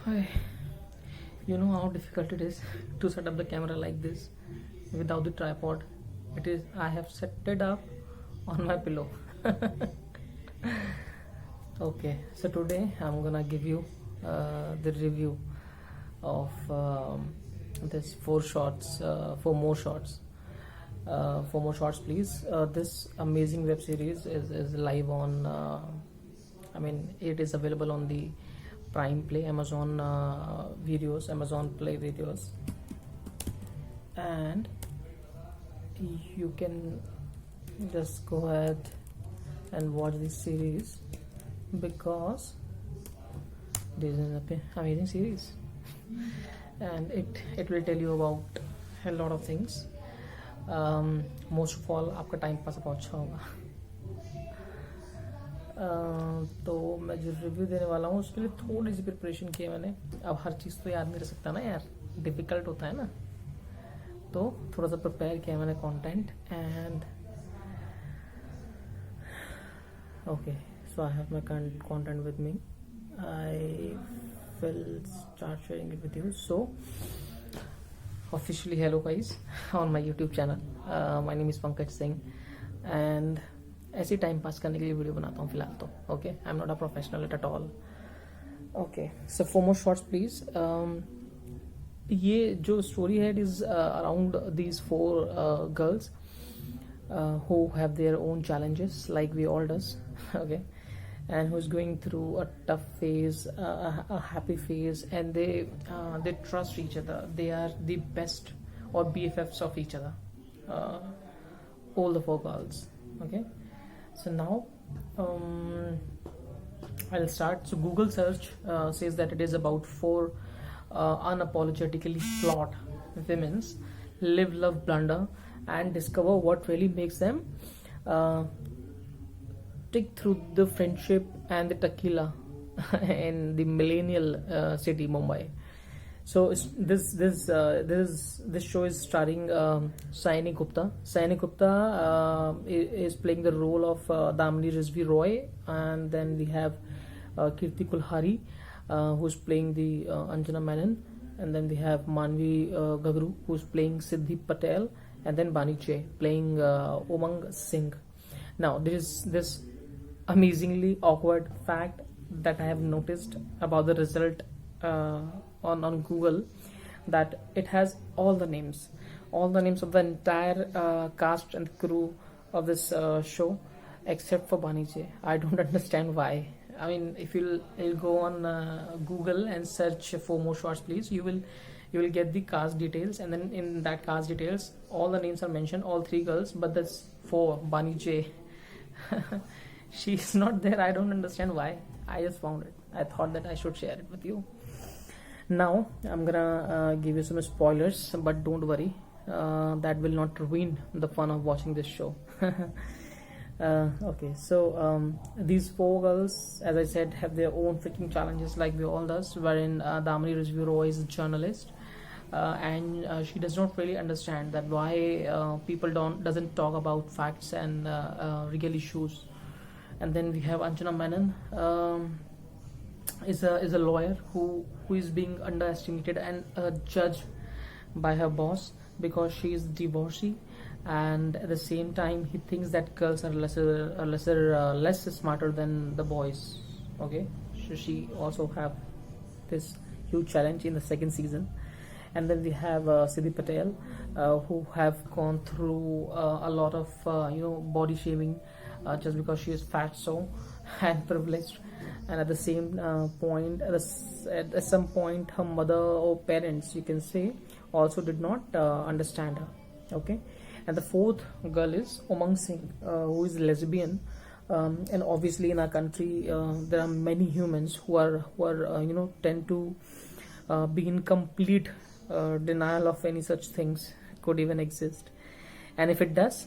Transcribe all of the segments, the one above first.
Hi. You know how difficult it is to set up the camera like this without the tripod. It is. I have set it up on my pillow. Okay, so today I'm gonna give you the review of this four more shorts. For more shorts, please. This amazing web series is live on. It is available on the Prime Play, Amazon videos, Amazon Play videos, and you can just go ahead and watch this series because this is an amazing series, and it will tell you about a lot of things. Most of all, आपका time pass बहुत अच्छा होगा. तो मैं जो review देने वाला हूँ उसके लिए थोड़ी सी प्रिपरेशन की है मैंने. अब हर चीज़ तो याद नहीं रह सकता ना यार, डिफ़िकल्ट होता है ना, तो थोड़ा सा प्रिपेयर किया मैंने content. And okay, so I have my content with me. I will start sharing it with you. So officially hello guys on my YouTube channel. My name is Pankaj Singh and ऐसे time pass करने के लिए video बनाता हूँ फिलहाल तो. Okay, I am not a professional at all. Okay, so for more shorts please. ये जो स्टोरी है it is around these four girls who have their own challenges like we all does. Okay, and who's going through a tough phase, a happy phase, and they trust each other. They are the best or BFFs of each other, all the four girls. Okay, so now I'll start. So Google search says that it is about four unapologetically flawed women's live, love, blunder, and discover what really makes them tick through the friendship and the tequila in the millennial city Mumbai. So this show is starring Saini Gupta. Saini Gupta is playing the role of Damini Rizvi Roy, and then we have Kirti Kulhari who's playing the Anjana Menon, and then we have Manvi Gagru who's playing Siddhi Patel, and then Bani Che playing Umang Singh. Now there is this amazingly awkward fact that I have noticed about the result on Google, that it has all the names of the entire cast and crew of this show except for Bani Che. I don't understand why. I mean, if you'll go on Google and search for more shorts please, you will get the cast details, and then in that cast details all the names are mentioned, all three girls, but that's for Bani Che. She's not there. I don't understand why. I just found it. I thought that I should share it with you. Now I'm gonna give you some spoilers, but don't worry, that will not ruin the fun of watching this show. Okay, so these four girls, as I said, have their own freaking challenges like we all does, wherein Damini Rizvi Roy is a journalist, and she does not really understand that why people doesn't talk about facts and real issues. And then we have Anjana Menon, is a lawyer who is being underestimated and judged by her boss because she is divorcee, and at the same time he thinks that girls are less smarter than the boys. Okay, so she also have this huge challenge in the second season. And then we have Siddhi Patel, who have gone through a lot of body shaming just because she is fat so and privileged, and at the same point at some point her mother or parents, you can say, also did not understand her. Okay, and the fourth girl is Umang Singh, who is lesbian, and obviously in our country there are many humans who are tend to be in complete denial of any such things could even exist, and if it does,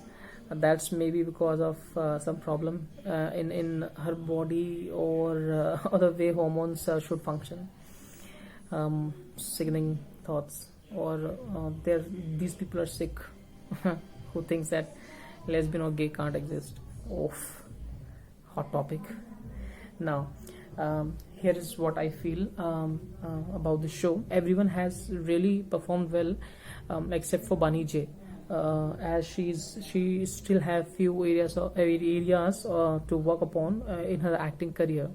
that's maybe because of some problem in her body or other way hormones should function. Sickening thoughts, or these people are sick who thinks that lesbian or gay can't exist. Oh, hot topic. Now here is what I feel about the show. Everyone has really performed well, except for Bani J, as she still have few areas to work upon in her acting career.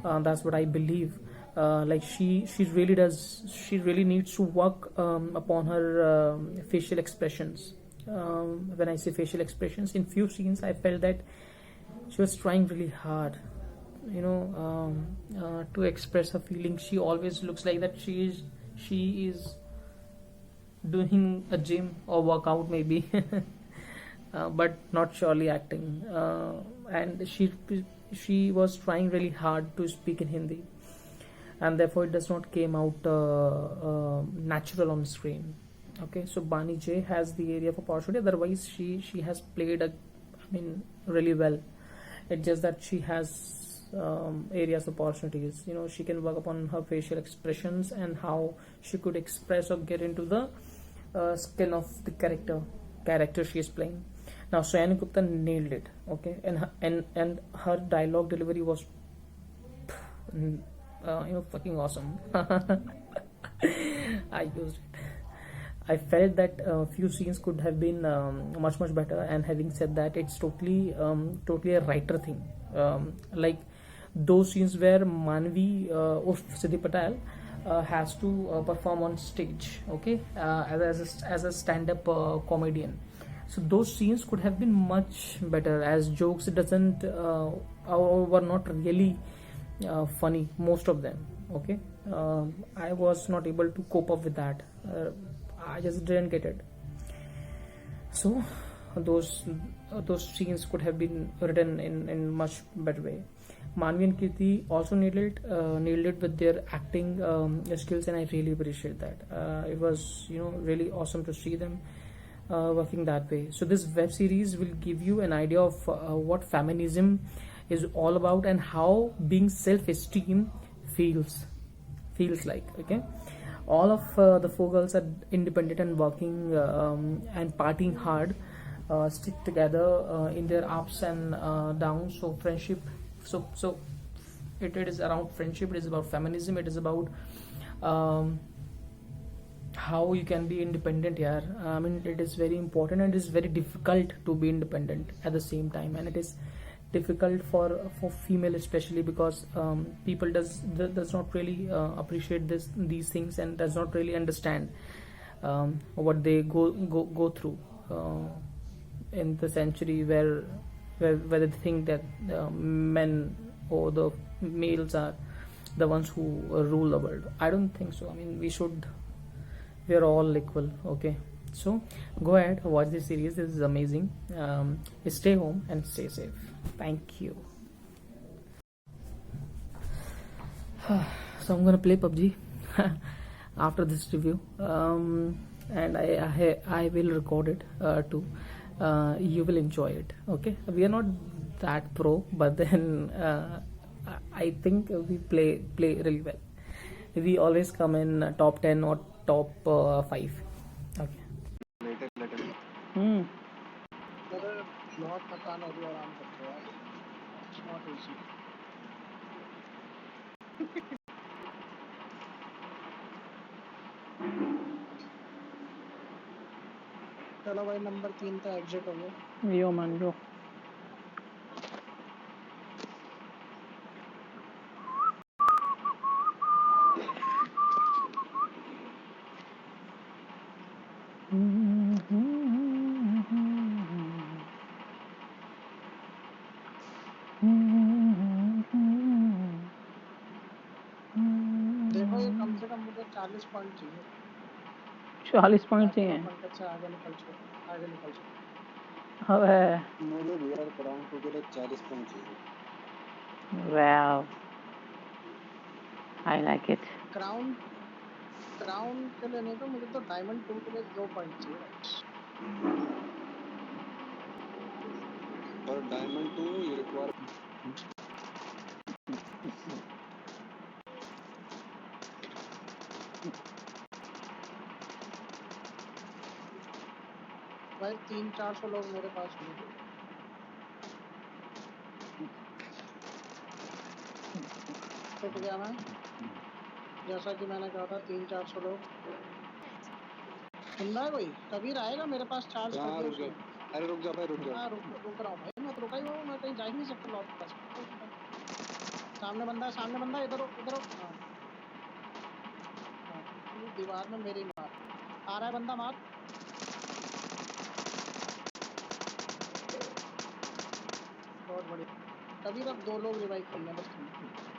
That's what I believe. Like she really needs to work upon her facial expressions. When I say facial expressions, in few scenes I felt that she was trying really hard, to express her feelings. She always looks like that she is doing a gym or workout maybe, but not surely acting. And she was trying really hard to speak in Hindi, and therefore it does not came out natural on screen. Okay, so Bani J has the area of opportunity. Otherwise, she has played really well. It's just that she has areas of opportunities. She can work upon her facial expressions and how she could express or get into the skin of the character she is playing. Now Sayani Gupta nailed it. Okay, and her dialogue delivery was fucking awesome. I used it. I felt that few scenes could have been much better. And having said that, it's totally a writer thing. Like those scenes where Manvi or Siddhi Patel has to perform on stage, okay, as a stand-up comedian. So those scenes could have been much better, as jokes doesn't or were not really funny, most of them. Okay, I was not able to cope up with that. I just didn't get it. So those scenes could have been written in much better way. Manvi and Kirti also nailed it with their acting skills, and I really appreciate that. It was really awesome to see them working that way. So this web series will give you an idea of what feminism is all about and how being self-esteem feels like. Okay, all of the four girls are independent and working and partying hard, stick together in their ups and downs. So friendship, so it is around friendship. It is about feminism. It is about how you can be independent here. It is very important, and it is very difficult to be independent at the same time, and it is difficult for female especially, because people does not really appreciate these things, and does not really understand what they go through in the century where they think that men or the males are the ones who rule the world. I don't think so. We are all equal. Okay, so go ahead, watch this series. This is amazing. Stay home and stay safe. Thank you. So I'm gonna play PUBG after this review, and I will record it too. You will enjoy it. Okay, we are not that pro, but then I think we play really well. We always come in top 10 or top 5. Okay. बहुत थकान हो रही है, आराम करते हैं। Not easy. चलो भाई, नंबर 3 का एग्जिट हो गया। यो मान लो। देखो, ये कम से कम मुझे 40 पॉइंट चाहिए। 40 पॉइंट चाहिए। पंकज से आगे निकल चुके। अबे मुझे भी यार क्राउन 2 के लिए 40 पॉइंट चाहिए। Wow, I like it. Crown के लिए नहीं तो मुझे तो डायमंड 2 के लिए 2 पॉइंट चाहिए। और डायमंड 2 you require भाई 300-400 लोग मेरे पास हैं। पिट गया मैं, जैसा कि मैंने कहा था 300-400 लोग। सुन रहा है कोई? कबीर आएगा मेरे पास, चार्ज कर हाँ दिया रुक जाओ, उसने। अरे रुक जाओ भाई रुक जाओ। हाँ रुक रहा हूँ भाई, मैं तो रुका ही हुआ हूँ, मैं कहीं जा ही नहीं सकता लॉस पास। सामने बंदा है, सामने बंदा है, इधर इधर। हाँ हाँ, तू दीवार में मेरी मार। आ रहा है बंदा, मार। बहुत बढ़िया कबीर, अब 2 लोग रिवाइव करने हैं बस तुम्हें।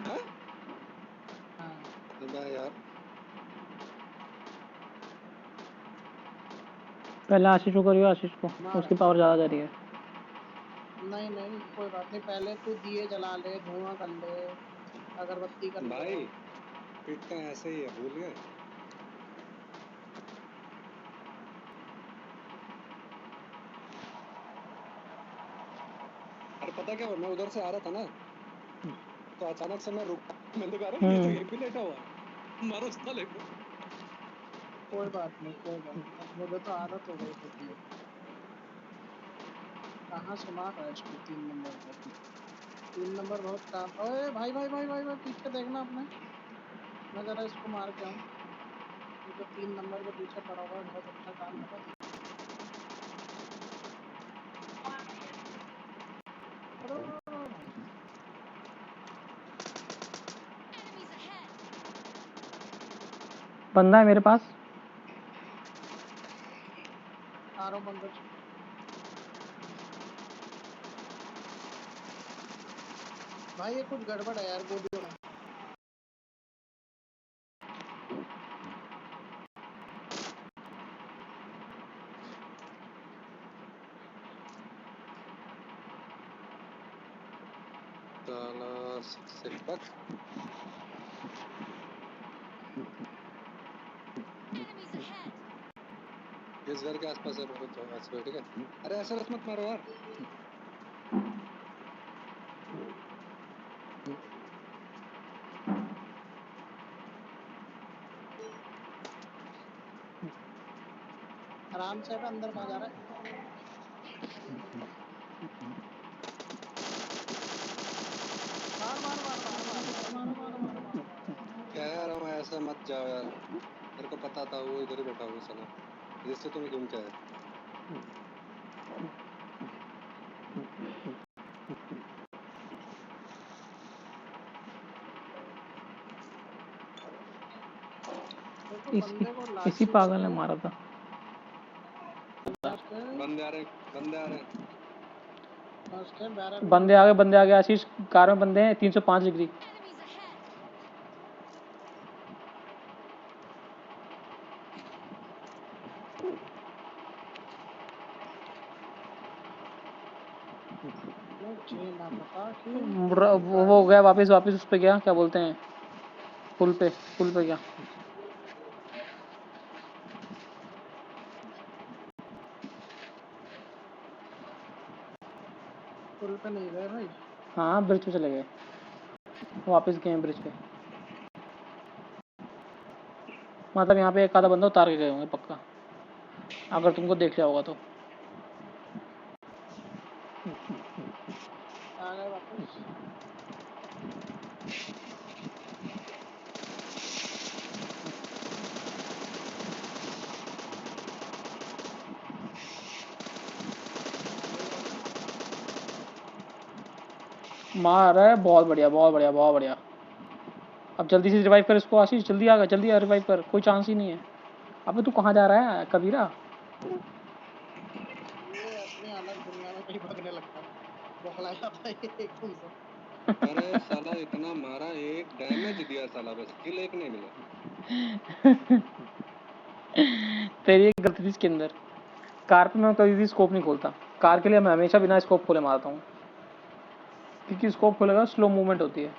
हाँ हाँ अबे यार, पहले आशीष को करियो, आशीष को, मार। उसकी पावर ज्यादा जा रही है। नहीं नहीं कोई बात नहीं, पहले तू दिए जला ले, धुआं कर ले, अगरबत्ती कर ले। भाई पिटते हैं ऐसे ही है, भूल गए। अरे पता क्या हुआ, मैं उधर से आ रहा था ना, तो अचानक से मैं रुक, मैंने कहा अरे ये तो यहीं पे लेटा हुआ है, मारो साले को। कोई बात नहीं कोई बात नहीं, अब मुझे तो आदत हो गई होती है। कहाँ से मार रहा है इसको 3 नंबर को? 3 नंबर बहुत काम। ओए भाई भाई भाई भाई भाई, पीछे देखना अपने। मैं जरा इसको मार के आऊँ। ये जो 3 नंबर के पीछे पड़ा हुआ है, बहुत अच्छा काम लगा। बंदा है मेरे पास। आ रहा हूँ पंकज। भाई ये कुछ गड़बड़ है यार गोलियों में। साला सिक्स पैक। इस घर के आसपास है, रुको तो ऐसे ठीक है। अरे ऐसे रस मत मारो यार। आराम से अब अंदर कहाँ जा रहा है? मार मार मार मार मार मार मार मार मार मार मार। कह रहा हूँ ऐसे मत जाओ यार, मेरे को पता था वो इधर ही बैठा हुआ साला, जिससे तुम घूम के आए। देखो इसी बंदे को इसी लाठी पागल ने लेके मारा था। बंदे आ रहे हैं, बंदे आ रहे हैं। उसके बैरक में बंदे आगे, बंदे आगे, आशीष कार में बंदे हैं 305 डिग्री। मुझे ना पता कि वो हो गया वापस, वापस उस पे गया, क्या बोलते हैं, पुल पे, पुल पे गया। पुल पे नहीं गए भाई। हाँ ब्रिज पे चले गए, वापस गए ब्रिज पे। मतलब यहाँ पे एक आधा बंदा उतार के गए होंगे पक्का, अगर तुमको देख लिया होगा तो। आ गए वापस। मार रहा है, बहुत बढ़िया बहुत बढ़िया बहुत बढ़िया। अब जल्दी से रिवाइव कर इसको आशीष, जल्दी आ, जल्दी आ, रिवाइव कर, कोई चांस ही नहीं है। अबे तू कहाँ जा रहा है कबीरा? ये अपनी अलग दुनिया में कहीं भागने लगता है, बौखला जाता है एकदम से। अरे साला इतना मारा, एक डैमेज दिया साला, बस किल एक नहीं मिला। तेरी एक गलती थी इसके अंदर। कार पे मैं कभी भी स्कोप नहीं खोलता, कार के लिए मैं हमेशा बिना स्कोप खोले मारता हूँ, क्योंकि स्कोप खोलेगा स्लो मूवमेंट होती है।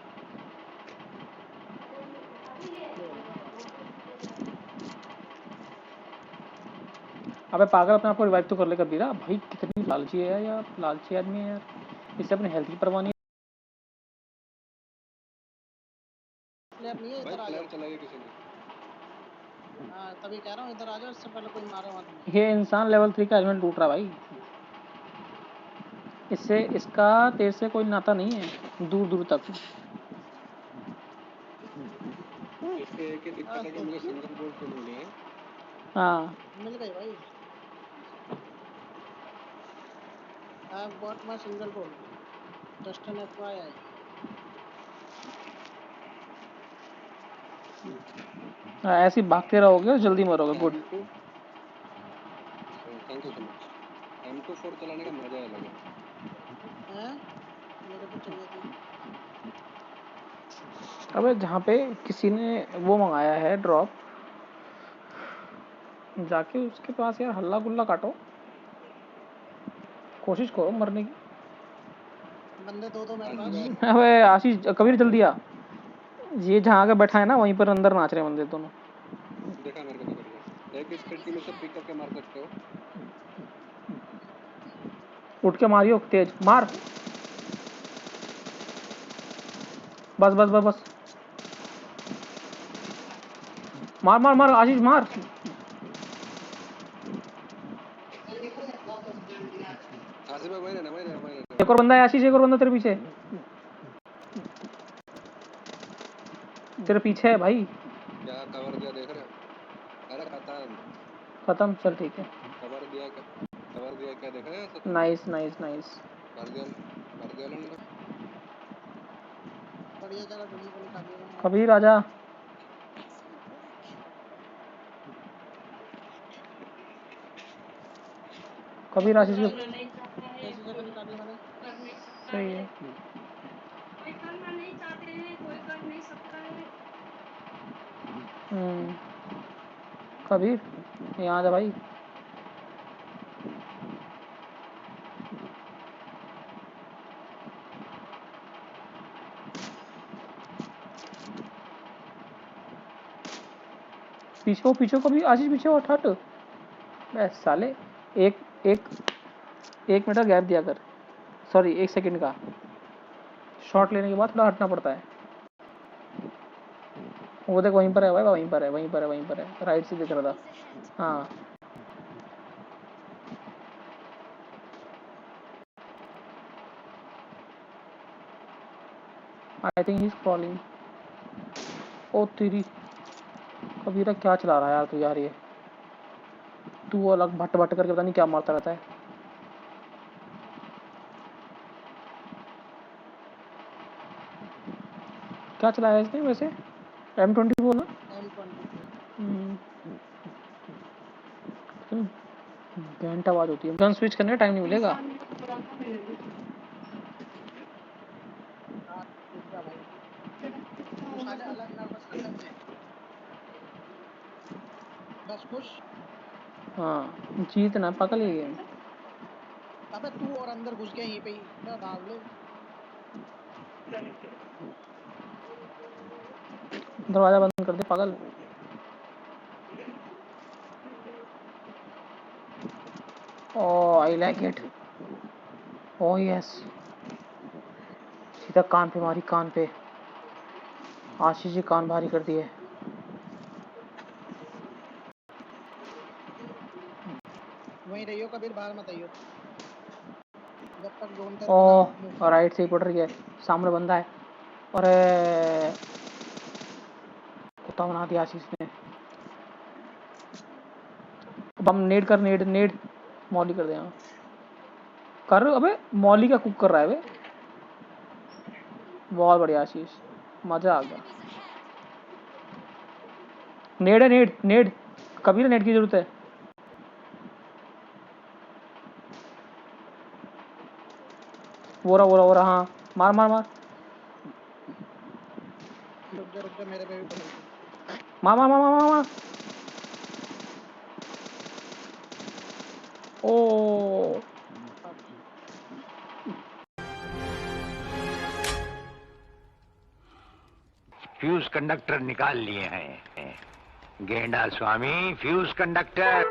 अबे पागल, अपने आप को रिवाइव तो कर ले कबीरा, भाई कितनी लालची है यार, लालची आदमी है यार, इससे अपनी हेल्थ की परवाह नहीं प्लेयर नहीं है, भाई इधर आ फ्लैर जाओ। चला गया किसी ने। हाँ तभी कह रहा हूँ, इधर आ जाओ, इससे पहले कोई मारे मत मुझे। है। ये इंसान लेवल 3 का हेलमेट लूट रहा भाई, इससे इसका तेरे से कोई नाता नहीं है दूर दूर तक। इसके एक ही दिक्कत है कि मुझे सिंगल बोल्ट तो मिल गई है। हाँ मिल गई भाई। I have got my single bolt just an FYI. ऐसे ही भागते रहोगे जल्दी मरोगे। Good. Thank you so much. M24 चलाने का मजा अलग है। हैं मेरे को चाहिए थी। अबे जहाँ पे किसी ने वो मंगाया है ड्रॉप, जाके उसके पास यार हल्ला गुल्ला काटो, कोशिश करो मरने की। बंदे दो मेरे पास। अबे आशीष कबीर जल्दी आ। ये जहाँ आके बैठा है ना वहीं पर अंदर नाच रहे हैं बंदे दोनों। देखा मेरे को दिख रहा है। एक स्प्रिंट में से पिक करके मार सकते हो। उठ के मारियो तेज मार। बस बस बस बस मार मार मार आशीष मार। आसिफ भाई वहीं रहना वहीं रहना वहीं रहना। एक और बंदा है आशीष, एक और बंदा तेरे पीछे, तेरे पीछे है भाई। क्या कवर दिया देख रहे हो? अरे खत्म खत्म, चल ठीक है। कवर दिया क्या देख रहे हो? Nice nice nice. कर दिया उन्होंने। बढ़िया जगह ढूंढी को निकाल दिया मैंने। कबीर आजा। कबीर आशीष के ऐसी जगह निकाली मैंने। सही है। कोई करना नहीं चाहते हैं, कोई कर नहीं सकता है। कबीर यहाँ आजा भाई। पीछे हो कभी आशीष पीछे हो हट। बस साले एक एक एक मिनट गैप दिया कर, सॉरी 1 सेकंड का। शॉट लेने के बाद थोड़ा हटना पड़ता है। वो देख वहीं पर है भाई, वहीं पर है वहीं पर है वहीं पर है, राइट से दिख रहा था। हाँ I think he is crawling. ओ तेरी कबीरा क्या चला रहा है यार तू यार, ये तू अलग भट भट करके पता नहीं क्या मारता रहता है। क्या चलाया इसने वैसे? M24 ना? M24। घंटा आवाज होती है। गन स्विच करने का टाइम नहीं मिलेगा। हाँ रुक जा भाई। तू साले अलग ना बस अंदर घुस। बस खुश। हाँ जीतना पकड़ ये गेम। अबे तू और अंदर घुस गया यहीं पे ही। मैं भाग ले। दरवाजा बंद कर दे पागल। Oh I like it. Oh yes, सीधा कान पे मारी, कान पे। आशीष जी कान भारी कर दिए। वहीं रहियो कबीर, बाहर मत आइयो जब तक जोन तेरे को ना मूव ओह कर दे। राइट से ही पड़ रही है, सामने बंदा है। अरे कुत्ता बना दिया आशीष ने। बम नेड कर, नेड नेड मौली कर दे। यहाँ कर, अबे मौली का कुक कर रहा है बे। बहुत बढ़िया आशीष, मजा आ गया। नेड है, नेड नेड कबीर, नेड की जरूरत है। वो रहा हाँ, मार मार मार रुक जा मेरे पे भी पकड़ तू। मार मार मार मार मार, मार। ओ फ्यूज कंडक्टर निकाल लिए हैं गेंडा स्वामी, फ्यूज कंडक्टर।